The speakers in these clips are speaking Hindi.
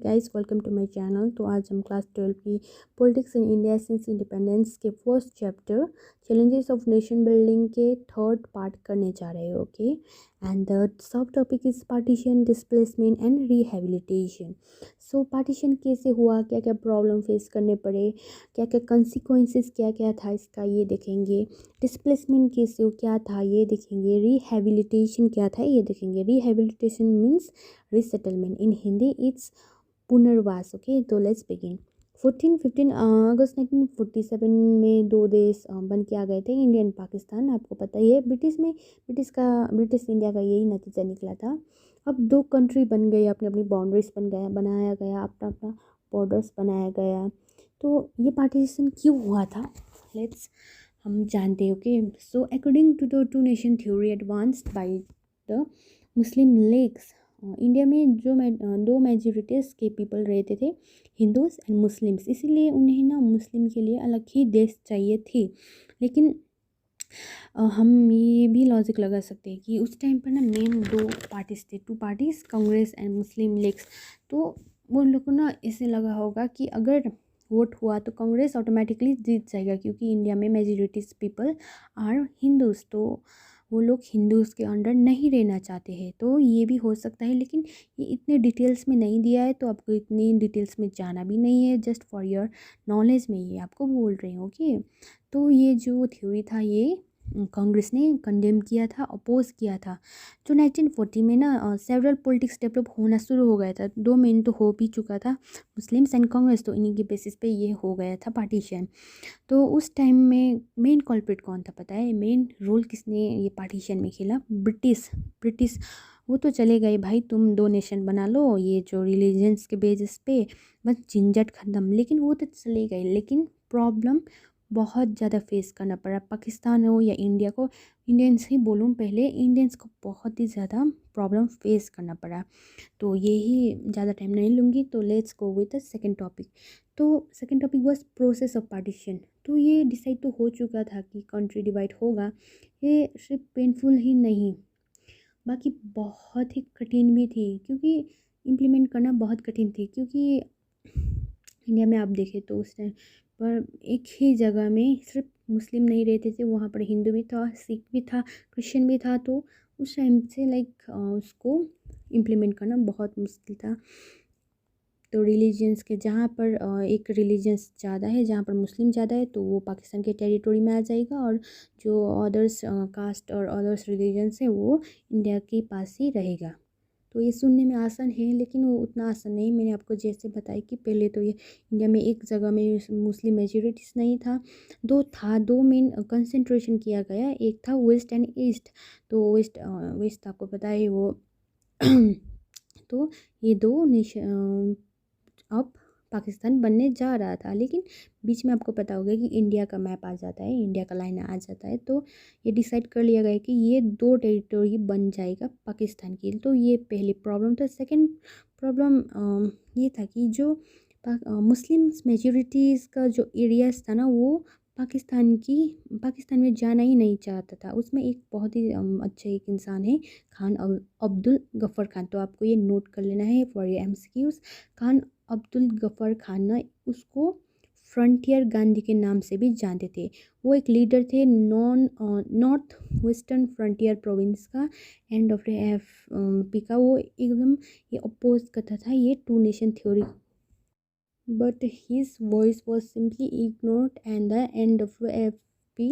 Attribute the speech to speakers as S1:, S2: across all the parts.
S1: Guys, welcome to my channel. तो आज हम क्लास 12 की politics in India since independence के first chapter challenges of nation building के थर्ड पार्ट करने जा रहे हैं। Okay, and the subtopic is partition, displacement and rehabilitation. So partition कैसे हुआ, क्या क्या प्रॉब्लम फेस करने पड़े, क्या क्या कंसिक्वेंसेस क्या क्या था इसका, ये देखेंगे। डिस्प्लेसमेंट कैसे हो, क्या था, ये देखेंगे। रिहेबिलिटेशन क्या था, ये देखेंगे। Rehabilitation means resettlement. In Hindi, it's पुनर्वास। ओके, तो लेट्स बिगिन। 15 अगस्त 1947 में दो देश बन के आ गए थे, इंडिया एंड पाकिस्तान। आपको पता ही है, ब्रिटिश इंडिया का यही नतीजा निकला था। अब दो कंट्री बन गई, अपनी अपनी बाउंड्रीज बनाया गया, अपना अपना बॉर्डर्स बनाया गया। तो ये पार्टीशन क्यों हुआ था, लेट्स हम जानते हैं। Okay, so according to the two nation theory advanced by the Muslim Leagues, India में जो दो मेजोरिटीज़ के पीपल रहते थे, हिंदूज एंड मुस्लिम्स, इसीलिए उन्हें ना मुस्लिम के लिए अलग ही देश चाहिए थी। लेकिन हम ये भी लॉजिक लगा सकते हैं कि उस टाइम पर ना मेन दो पार्टीज थे, two parties, Congress and Muslim Leagues. तो वो लोग को ना ऐसे लगा होगा कि अगर वोट हुआ तो कांग्रेस ऑटोमेटिकली जीत जाएगा, क्योंकि इंडिया में मेजोरिटीज पीपल आर हिंदूज, तो वो लोग हिंदूज़ के अंडर नहीं रहना चाहते हैं। तो ये भी हो सकता है, लेकिन ये इतने डिटेल्स में नहीं दिया है, तो आपको इतनी डिटेल्स में जाना भी नहीं है। जस्ट फॉर योर नॉलेज में ये आपको बोल रही हूँ। ओके, तो ये जो थ्योरी था ये कांग्रेस ने कंडेम किया था, अपोज किया था। जो 1940 में ना सेवरल पॉलिटिक्स डेवलप होना शुरू हो गया था। दो मेन तो हो भी चुका था, मुस्लिम्स एंड कांग्रेस, तो इन्हीं के बेसिस पे ये हो गया था पार्टीशन। तो उस टाइम में मेन कॉल्प्रिट कौन था पता है? मेन रोल किसने ये पार्टीशन में खेला? ब्रिटिश। वो तो चले गए भाई, तुम दो नेशन बना लो, ये जो रिलीजन्स के बेसिस पे, बस झंझट ख़त्म। लेकिन वो तो चले गए, लेकिन प्रॉब्लम बहुत ज़्यादा फेस करना पड़ा, पाकिस्तान हो या इंडिया को। इंडियंस ही बोलूँ, पहले इंडियंस को बहुत ही ज़्यादा प्रॉब्लम फेस करना पड़ा। तो यही ज़्यादा टाइम नहीं लूँगी, तो let's go with the second topic. तो second topic was process of partition. तो ये डिसाइड तो हो चुका था कि कंट्री डिवाइड होगा। ये सिर्फ पेनफुल ही नहीं, बाकी बहुत ही कठिन भी थी, क्योंकि इम्प्लीमेंट करना बहुत कठिन थी। क्योंकि इंडिया में आप देखें तो उस टाइम पर एक ही जगह में सिर्फ मुस्लिम नहीं रहते थे, वहाँ पर हिंदू भी था, सिख भी था, क्रिश्चियन भी था। तो उस टाइम से उसको इम्प्लीमेंट करना बहुत मुश्किल था। तो रिलीजन्स के जहाँ पर एक रिलीजन्स ज़्यादा है, जहाँ पर मुस्लिम ज़्यादा है, तो वो पाकिस्तान के टेरिटोरी में आ जाएगा, और जो अदर्स कास्ट और अदर्स रिलीजन्स है वो इंडिया के पास ही रहेगा। तो ये सुनने में आसान है, लेकिन वो उतना आसान नहीं। मैंने आपको जैसे बताया कि पहले तो ये इंडिया में एक जगह में मुस्लिम मेजोरिटीज़ नहीं था, दो मेन कंसंट्रेशन किया गया। एक था वेस्ट एंड ईस्ट। तो वेस्ट आपको पता है वो तो ये दो नेशन अब पाकिस्तान बनने जा रहा था, लेकिन बीच में आपको पता होगा कि इंडिया का मैप आ जाता है, इंडिया का लाइन आ जाता है। तो ये डिसाइड कर लिया गया कि ये दो टेरिटोरी बन जाएगा पाकिस्तान की। तो ये पहली प्रॉब्लम था। सेकंड प्रॉब्लम ये था कि जो मुस्लिम मेजोरिटीज़ का जो एरियाज था ना, वो पाकिस्तान में जाना ही नहीं चाहता था। उसमें एक बहुत ही अच्छे एक इंसान है, खान अब्दुल गफ़र खान। तो आपको ये नोट कर लेना है for your MCQs. Khan Abdul Ghaffar Khan ना, उसको फ्रंटियर गांधी के नाम से भी जानते थे। वो एक लीडर थे नॉर्थ वेस्टर्न फ्रंटियर प्रोविंस का, एंड ऑफ एफ पी का। वो एकदम ये अपोज करता था ये two nation theory, but his voice was simply ignored, and the end of FP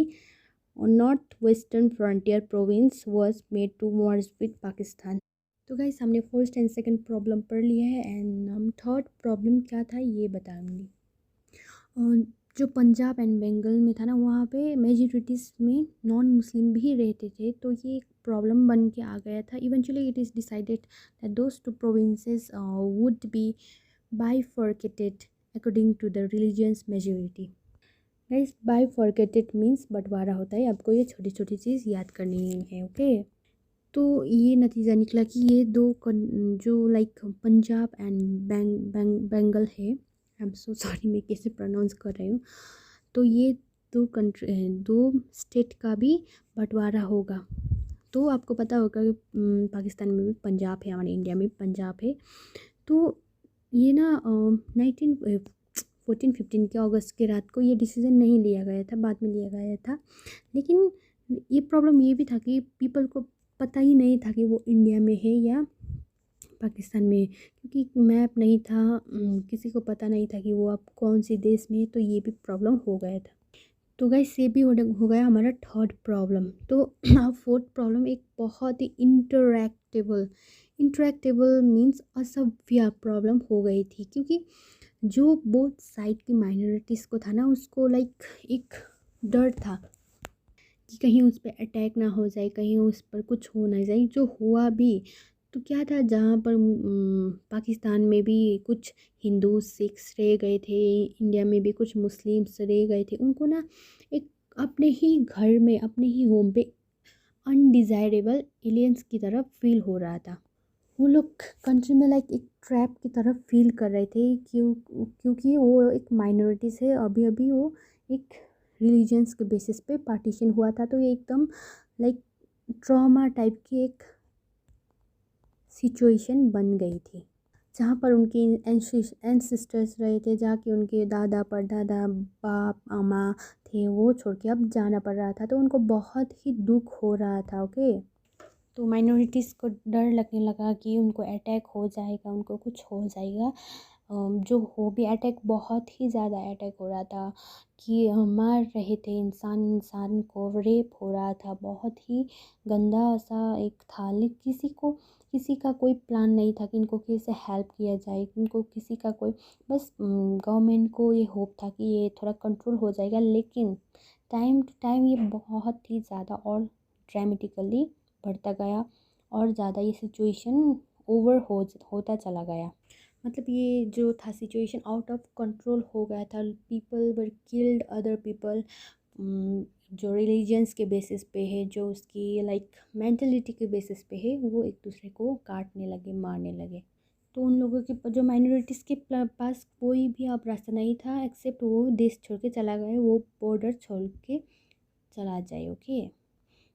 S1: North-Western Frontier Province was made to merge with Pakistan। तो गाइस, हमने फर्स्ट एंड सेकंड प्रॉब्लम पढ़ लिया है, एंड हम थर्ड प्रॉब्लम क्या था ये बताऊंगी। जो पंजाब एंड बंगाल में था ना, वहाँ पे मेजोरिटीज़ में नॉन मुस्लिम भी रहते थे। तो ये एक प्रॉब्लम बन के आ गया था। Eventually it is decided that those two provinces would be bifurcated according to the religion's majority। Guys, bifurcated means बंटवारा होता है। आपको ये छोटी छोटी चीज़ याद करनी है। ओके, तो ये नतीजा निकला कि ये जो लाइक पंजाब एंड बंगाल है, आई एम सो सॉरी मैं कैसे प्रोनाउंस कर रही हूँ। तो ये दो स्टेट का भी बंटवारा होगा। तो आपको पता होगा कि पाकिस्तान में भी पंजाब है, हमारे इंडिया में भी पंजाब है। तो ये ना 14-15 के अगस्त के रात को ये डिसीज़न नहीं लिया गया था, बाद में लिया गया था। लेकिन ये प्रॉब्लम ये भी था कि पीपल को पता ही नहीं था कि वो इंडिया में है या पाकिस्तान में, क्योंकि मैप नहीं था, किसी को पता नहीं था कि वो अब कौन सी देश में है, तो ये भी प्रॉब्लम हो गया था। तो गाइस ये भी हो गया हमारा थर्ड प्रॉब्लम। तो अब फोर्थ प्रॉब्लम एक बहुत ही इंटरैक्टेबल, इंटरैक्टेबल मीन्स असभ्य प्रॉब्लम हो गई थी, क्योंकि जो बोथ साइड की माइनॉरिटीज़ को था ना, उसको लाइक एक डर था कि कहीं उस पर अटैक ना हो जाए, कहीं उस पर कुछ हो ना जाए। जो हुआ भी तो क्या था, जहाँ पर पाकिस्तान में भी कुछ हिंदू सिख्स रह गए थे, इंडिया में भी कुछ मुस्लिम्स रह गए थे, उनको ना एक अपने ही घर में, अपने ही होम पे अनडिज़ायरेबल एलियंस की तरफ फील हो रहा था। वो लोग कंट्री में लाइक एक ट्रैप की तरफ फील कर रहे थे, क्योंकि वो एक माइनॉरिटी से अभी अभी वो एक रिलीजन्स के बेसिस पे पार्टीशन हुआ था, तो ये एकदम लाइक ट्रॉमा टाइप की एक सिचुएशन बन गई थी, जहाँ पर उनके एंसिस्टर्स रहे थे, जहाँ के उनके दादा परदादा बाप अम्मा थे, वो छोड़ के अब जाना पड़ रहा था, तो उनको बहुत ही दुख हो रहा था। ओके, तो माइनॉरिटीज़ को डर लगने लगा कि उनको अटैक हो जाएगा, उनको कुछ हो जाएगा। जो हो भी अटैक, बहुत ही ज़्यादा अटैक हो रहा था कि मार रहे थे, इंसान इंसान को रेप हो रहा था, बहुत ही गंदा सा एक था। लेकिन किसी का कोई प्लान नहीं था कि इनको कैसे हेल्प किया जाए, इनको किसी का कोई, बस गवर्नमेंट को ये होप था कि ये थोड़ा कंट्रोल हो जाएगा। लेकिन टाइम टू टाइम ये बहुत ही ज़्यादा और ड्रामेटिकली बढ़ता गया, और ज़्यादा ये सिचुएशन ओवर होता चला गया। मतलब ये जो था सिचुएशन आउट ऑफ कंट्रोल हो गया था। People were killed other people, जो रिलीजन्स के बेसिस पे है, जो उसकी लाइक मेंटलिटी के बेसिस पे है, वो एक दूसरे को काटने लगे, मारने लगे। तो उन लोगों के जो माइनॉरिटीज़ के पास कोई भी अब रास्ता नहीं था, एक्सेप्ट वो देश छोड़ के चला गया, वो बॉर्डर छोड़ के चला जाए। ओके,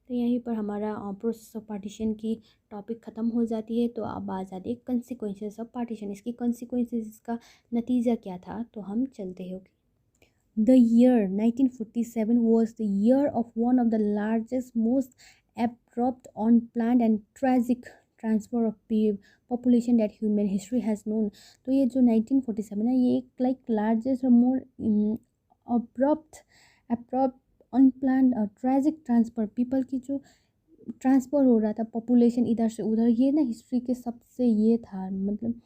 S1: तो यहीं पर हमारा प्रोसेस ऑफ पार्टीशन की टॉपिक ख़त्म हो जाती है। तो अब आ जाती है कंसिक्वेंसेस ऑफ पार्टीशन, इसकी कंसिक्वेंसेस, इसका नतीजा क्या था, तो हम चलते हैं। The year 1947 was the year of one of the largest, most abrupt, unplanned and tragic transfer of population that human history has known. तो ये जो 1947 है, ये एक लाइक लार्जेस्ट और मोर अब्रप्ट अब्रप्ट अनप्लान्ड और ट्रेजिक ट्रांसफ़र, पीपल की जो ट्रांसफ़र हो रहा था पॉपुलेशन इधर से उधर, ये ना हिस्ट्री के सबसे ये था, मतलब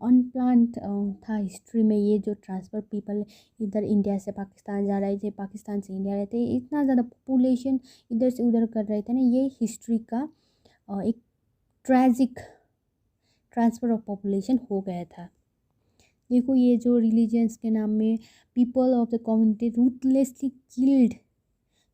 S1: अनप्लान्ड था हिस्ट्री में। ये जो ट्रांसफ़र पीपल इधर इंडिया से पाकिस्तान जा रहे थे, पाकिस्तान से इंडिया रहे थे, इतना ज़्यादा पॉपुलेशन इधर से उधर कर रहे थे ना, ये हिस्ट्री का एक ट्रेजिक ट्रांसफ़र ऑफ पॉपुलेशन हो गया था। देखो, ये जो रिलीजन्स के नाम में people of the community ruthlessly killed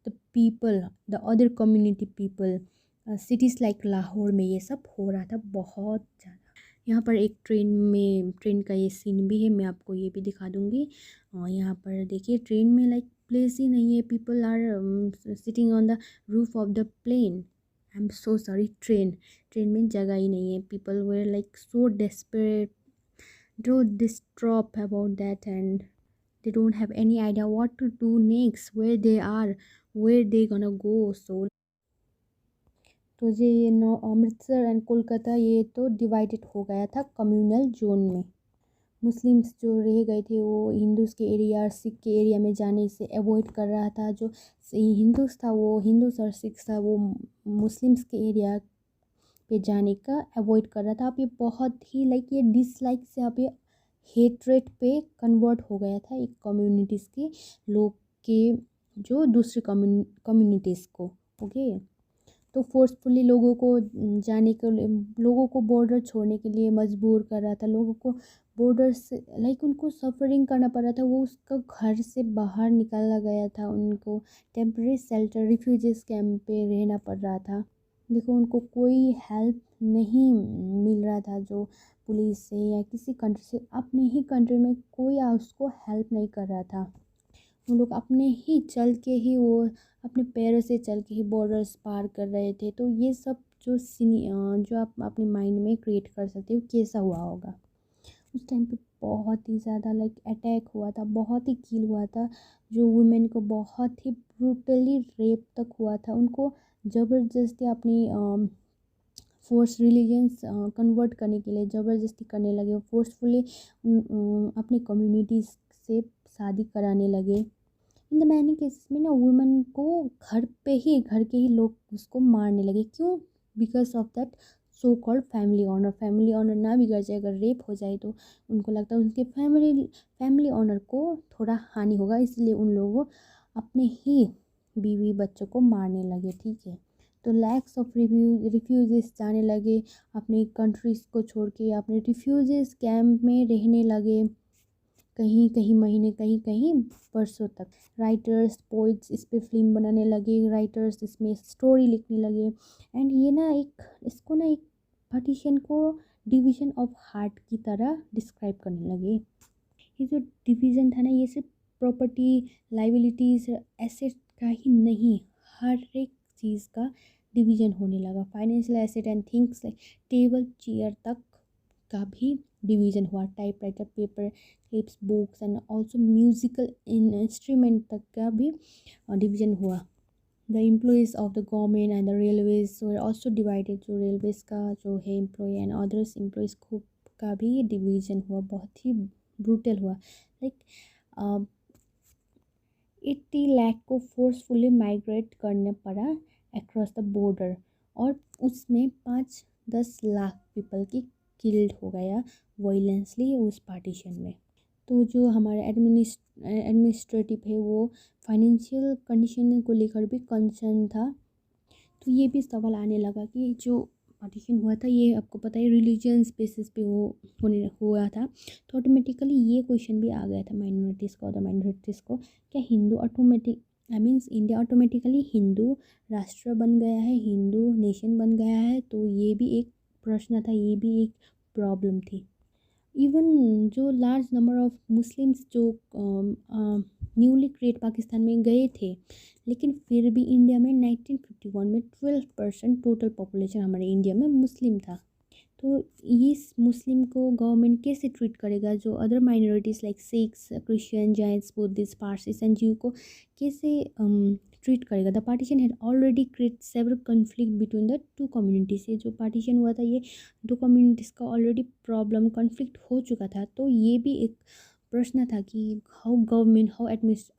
S1: the people, the other community people, cities like Lahore में ये सब हो रहा था बहुत ज़्यादा। यहाँ पर एक ट्रेन का ये सीन भी है, मैं आपको ये भी दिखा दूँगी। यहाँ पर देखिए, ट्रेन में लाइक प्लेस ही नहीं है, people are sitting on the roof of the plane. I am so sorry, train में जगह ही नहीं है। People were like so desperate, so distraught about that, and they don't have any idea what to do next, where they are, where they gonna go. So तो ये नो अमृतसर एंड कोलकाता, ये तो डिवाइडेड हो गया था कम्युनल जोन में। मुस्लिम्स जो रह गए थे, वो हिंदूज़ के एरिया, सिख के एरिया में जाने से अवॉइड कर रहा था। जो हिंदूज़ था, वो हिंदूज़ और सिख था, वो मुस्लिम्स के एरिया पे जाने का अवॉइड कर रहा था। अब ये बहुत ही लाइक ये डिसलाइक से अब ये हेट्रेट पे कन्वर्ट हो गया था एक कम्युनिटीज़ के लोग के, जो दूसरी कम्युनिटीज़ को। ओके, तो फोर्सफुली लोगों को जाने के लिए, लोगों को बॉर्डर छोड़ने के लिए मजबूर कर रहा था। लोगों को बॉर्डर से लाइक उनको सफरिंग करना पड़ रहा था, वो उसका घर से बाहर निकाला गया था, उनको टेम्परेरी शेल्टर रिफ्यूजीज कैंप पे रहना पड़ रहा था। देखो, उनको कोई हेल्प नहीं मिल रहा था, जो पुलिस से या किसी कंट्री से, अपने ही कंट्री में कोई उसको हेल्प नहीं कर रहा था। वो लोग अपने ही चल के ही, वो अपने पैरों से चल के ही बॉर्डर्स पार कर रहे थे। तो ये सब जो जो आप अपने माइंड में क्रिएट कर सकते हो कैसा हुआ होगा। उस टाइम पे बहुत ही ज़्यादा लाइक अटैक हुआ था, बहुत ही किल हुआ था, जो वुमेन को बहुत ही ब्रूटली रेप तक हुआ था। उनको ज़बरदस्ती अपनी फोर्स रिलीजन्स कन्वर्ट करने के लिए ज़बरदस्ती करने लगे, फोर्सफुली अपनी कम्युनिटीज़ से शादी कराने लगे। इन द मैनी केसेस में ना वुमेन को घर के ही लोग उसको मारने लगे। क्यों? Because of that so called family honour. Family honour ना बिगड़ जाए, अगर रेप हो जाए तो उनको लगता है उनके फैमिली ऑनर को थोड़ा हानि होगा, इसलिए उन लोगों अपने ही बीवी बच्चों को मारने लगे। ठीक है, तो लैक्स ऑफ रिफ्यूजीज जाने लगे अपनी कंट्रीज़ को छोड़ के, अपने रिफ्यूजीज कैंप में रहने लगे, कहीं कहीं महीने, कहीं कहीं वर्षों तक। राइटर्स पोइट्स इस पे फिल्म बनाने लगे, राइटर्स इसमें स्टोरी लिखने लगे। एंड ये ना एक इसको ना एक पार्टीशन को डिवीजन ऑफ हार्ट की तरह डिस्क्राइब करने लगे। ये जो डिवीज़न था ना, ये सिर्फ प्रॉपर्टी, लाइबिलिटीज़, एसेट का ही नहीं, हर एक चीज़ का डिवीज़न होने लगा। Financial asset and things like table chair तक का भी डिवीज़न हुआ। Typewriter, paper clips, books and also musical instrument तक का भी डिवीज़न हुआ। The employees of the government and the railways were also divided. जो रेलवेज़ का जो है एम्प्लॉय एंड अदर्स एम्प्लॉयज़ को का भी डिवीज़न हुआ, बहुत ही ब्रूटल हुआ। लाइक 80 लाख को फोर्सफुली माइग्रेट करना पड़ा अक्रॉस द बॉर्डर, और उसमें 5-10 लाख पीपल की किल्ड हो गया वायलेंसली उस पार्टीशन में। तो जो हमारे एडमिनिस्ट्रेटिव है वो फाइनेंशियल कंडीशन को लेकर भी कंसर्न था। तो ये भी सवाल आने लगा कि जो पार्टीशन हुआ था, ये आपको पता है रिलीजियस बेसिस पे होने हुआ था। तो ऑटोमेटिकली ये क्वेश्चन भी आ गया था माइनॉरिटीज़ को, अदर माइनॉरिटीज़ को, क्या Hindu automatic I means India automatically Hindu राष्ट्र बन गया है, हिंदू नेशन बन गया है? तो ये भी एक प्रश्न था, ये भी एक प्रॉब्लम थी। इवन जो लार्ज नंबर ऑफ मुस्लिम्स जो न्यूली क्रिएट पाकिस्तान में गए थे, लेकिन फिर भी इंडिया में 1951 में 12% टोटल पॉपुलेशन हमारे इंडिया में मुस्लिम था। तो इस मुस्लिम को गवर्नमेंट कैसे ट्रीट करेगा? जो other minorities like Sikhs, Christian, Jains, Buddhist, पारसीस and ज्यू को कैसे ट्रीट करेगा? The partition had already create several conflict between the two communities. ये जो पार्टीशन हुआ था, ये दो कम्युनिटीज़ का ऑलरेडी प्रॉब्लम कन्फ्लिक्ट हो चुका था। तो ये भी एक प्रश्न था कि how government,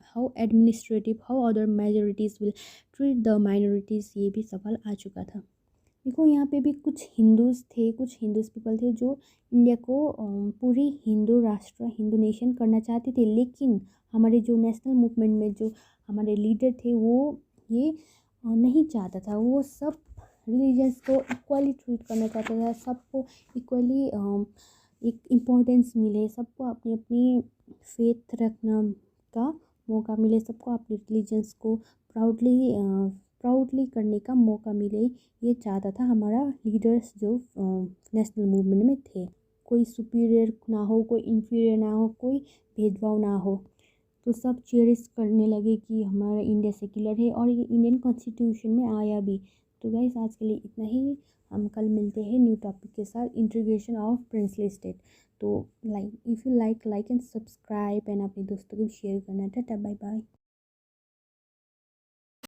S1: how administrative, how other majorities will treat the minorities, ये भी सवाल आ चुका था। देखो यहाँ पे भी कुछ हिंदूज़ थे, कुछ हिंदूज़ पीपल थे जो इंडिया को पूरी हिंदू राष्ट्र, हिंदू नेशन करना चाहते थे। लेकिन हमारे जो नेशनल मूवमेंट में जो हमारे लीडर थे, वो ये नहीं चाहता था। वो सब रिलीजन्स को इक्वली ट्रीट करना चाहता था, सबको इक्वली एक इम्पोर्टेंस मिले, सबको अपनी अपनी फेथ रखना का मौका मिले, सबको अपने रिलीजन्स को प्राउडली करने का मौका मिले। ये चाहता था हमारा लीडर्स जो नेशनल मूवमेंट में थे। कोई सुपीरियर ना हो, कोई इन्फीरियर ना हो, कोई भेदभाव ना हो। तो सब चेरिश करने लगे कि हमारा इंडिया सेक्युलर है, और ये इंडियन कॉन्स्टिट्यूशन में आया भी। तो गाइस आज के लिए इतना ही। हम कल मिलते हैं न्यू टॉपिक के साथ, इंटीग्रेशन ऑफ प्रिंसली स्टेट। तो if you like and subscribe and अपने दोस्तों को शेयर करना। Tata, bye bye.